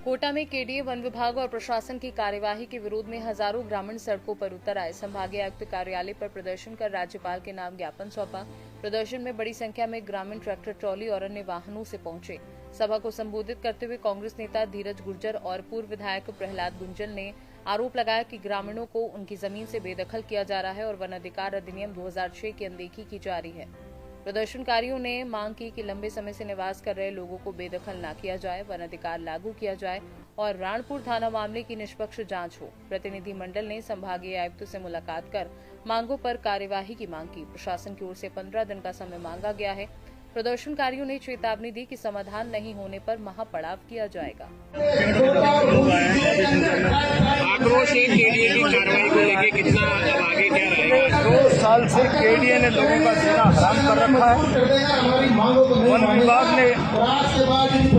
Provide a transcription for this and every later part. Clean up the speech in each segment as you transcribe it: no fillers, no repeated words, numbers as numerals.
कोटा में KDA one विभाग और प्रशासन की कार्यवाही के विरोध में हजारों ग्रामीण सड़कों पर उतर आए। संभागीय आयुक्त कार्यालय पर प्रदर्शन कर राज्यपाल के नाम ज्ञापन सौंपा। प्रदर्शन में बड़ी संख्या में ग्रामीण ट्रैक्टर ट्रॉली और अन्य वाहनों से पहुंचे। सभा को संबोधित करते हुए कांग्रेस नेता धीरज गुर्जर और पूर्व विधायक प्रहलाद गुंजल ने आरोप लगाया कि ग्रामीणों को उनकी जमीन से बेदखल किया जा रहा है और वन अधिकार अधिनियम 2006 की अनदेखी की जा रही है। प्रदर्शनकारियों ने मांग की कि लंबे समय से निवास कर रहे लोगों को बेदखल न किया जाए, वन अधिकार लागू किया जाए और राणपुर थाना मामले की निष्पक्ष जांच हो। प्रतिनिधि मंडल ने संभागीय आयुक्त से मुलाकात कर मांगों पर कार्यवाही की मांग की। प्रशासन की ओर से 15 दिन का समय मांगा गया है। प्रदर्शनकारियों ने चेतावनी दी कि समाधान नहीं होने पर महापड़ाव किया जाएगा। आक्रोश केडीए की कार्रवाई को लेकर कितना अब आगे क्या रहेगा? 2 साल से केडीए ने लोगों का जीना हराम कर रखा है। वन विभाग ने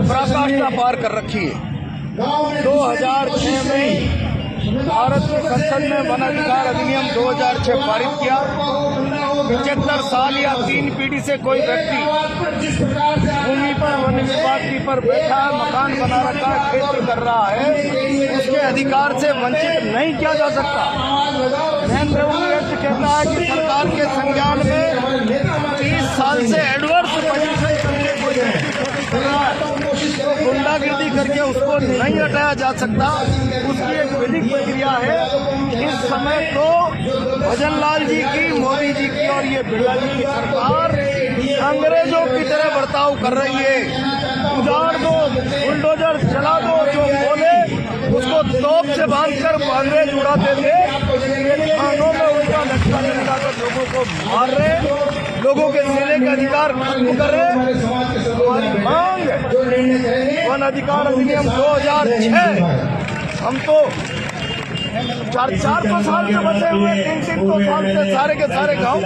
पराकाष्ठा पार कर रखी है। 2006 में भारत की संसद में वन अधिकार अधिनियम 2006 पारित किया। 75 साल या 3 पीढ़ी से कोई व्यक्ति भूमि पर वन विभाग की पर बैठा है, मकान बना रखा है, खेती कर रहा है, उसके अधिकार से वंचित नहीं किया जा सकता। महेंद्र कहता है कि सरकार के संज्ञान में 30 साल से एडवर्स पोजीशन करने को गुंडागिर्दी करके उसको नहीं हटाया जा सकता। उसकी एक विधिक प्रक्रिया है। इस समय तो भजन लाल जी की, मोदी जी की और ये बिरला जी की सरकार अंग्रेजों की तरह बर्ताव कर रही है। उजाड़ दो, बुलडोजर चला दो, जो बोले उसको तोप से बांधकर अंग्रेज उड़ाते थे। थानों में उनका लटका लगाकर लोगों को मार रहे, लोगों के जीने का अधिकार खत्म कर रहे। हमारी मांग वन अधिकार अधिनियम 2006, हम तो 400 साल से बचे हुए 300 साल से सारे के सारे गांव,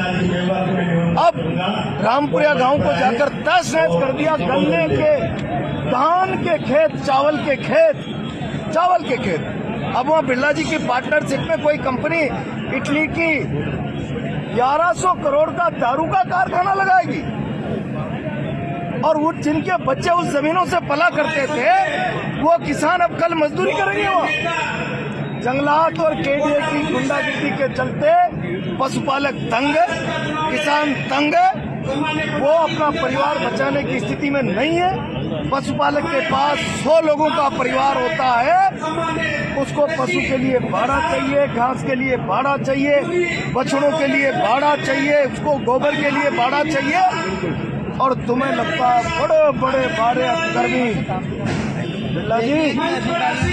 अब रामपुरिया गांव को जाकर तहस नहस कर दिया। गन्ने के, धान के खेत, चावल के खेत। अब वहाँ बिरला जी की पार्टनरशिप में कोई कंपनी इटली की 1100 करोड़ का दारू का कारखाना लगाएगी और वो जिनके बच्चे उस जमीनों से पला करते थे वो किसान अब कल मजदूरी करेंगे। वहाँ जंगलात और केडीए की गुंडागिर्दी के चलते पशुपालक तंग, किसान तंग, वो अपना परिवार बचाने की स्थिति में नहीं है। पशुपालक के पास 100 लोगों का परिवार होता है, उसको पशु के लिए बाड़ा चाहिए, घास के लिए बाड़ा चाहिए, बछड़ों के लिए बाड़ा चाहिए, उसको गोबर के लिए बाड़ा चाहिए। और तुम्हें लगता है बड़े बड़े बाड़े गर्मी। बिरला जी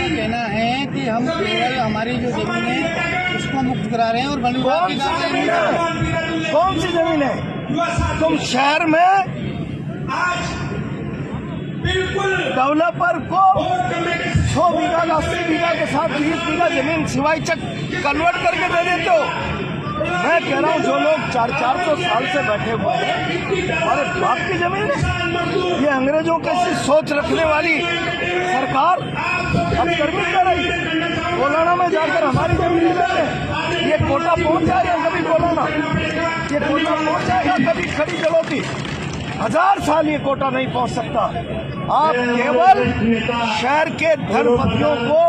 कहना है कि हम केवल हमारी जो जमीन है उसको मुक्त करा रहे हैं और वन विभाग की जमीन है। कौन सी जमीन है? तुम शहर में डेवलपर को 100 बीघा 80 बीघा के साथ 20 बीघा जमीन सिवाय चक कन्वर्ट करके दे देते हो। मैं कह रहा हूँ जो लोग 400 साल से बैठे हुए हैं, हमारे बाप की जमीन है। ये अंग्रेजों की सोच रखने वाली सरकार अब गर्मी कर रही है। कोलाना में जाकर हमारी जमीन ले लेते हैं। ये कोटा पहुंच जाएगा कभी कोलाना, ये कोटा पहुंच जाएगा कभी खड़ी जलोती। 1000 साल ये कोटा नहीं पहुंच सकता। आप केवल शहर के धनपतियों को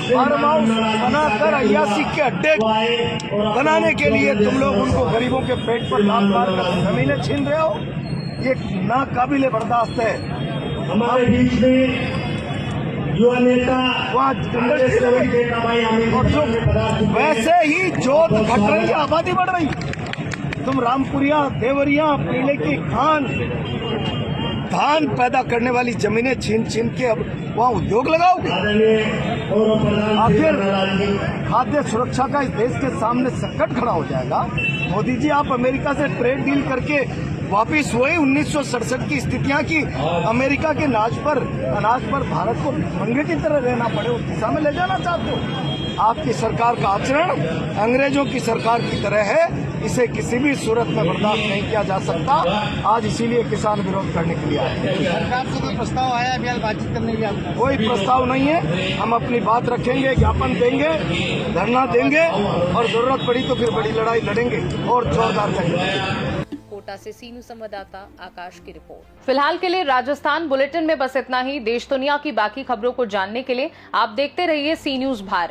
फार्म हाउस बनाकर अय्यासी के अड्डे बनाने के लिए तुम लोग उनको गरीबों के पेट पर लात मारकर जमीनें छीन रहे हो। ये नाकाबिले बर्दाश्त है। हमारे बीच में युवा नेता और जो वैसे ही जोत घट रही है, आबादी बढ़ रही। तुम रामपुरिया, देवरिया, पीले की खान, धान पैदा करने वाली जमीनें छीन के अब वहाँ उद्योग लगाओगे। आखिर खाद्य सुरक्षा का इस देश के सामने संकट खड़ा हो जाएगा। मोदी जी, आप अमेरिका से ट्रेड डील करके वापिस हुए 1967 की स्थितियां की अमेरिका के अनाज पर भारत को मंगे की तरह रहना पड़े, उस दिशा में ले जाना चाहते हो। आपकी सरकार का आचरण अंग्रेजों की सरकार की तरह है। इसे किसी भी सूरत में बर्दाश्त नहीं किया जा सकता। आज इसीलिए किसान विरोध करने के लिए आए। सरकार से कोई प्रस्ताव आया अभी बातचीत करने के लिए? कोई प्रस्ताव नहीं है। हम अपनी बात रखेंगे, ज्ञापन देंगे, धरना देंगे और जरूरत पड़ी तो फिर बड़ी लड़ाई लड़ेंगे और जोरदार करेंगे। कोटा से सी न्यूज संवाददाता आकाश की रिपोर्ट। फिलहाल के लिए राजस्थान बुलेटिन में बस इतना ही। देश दुनिया की बाकी खबरों को जानने के लिए आप देखते रहिए सी न्यूज भारत।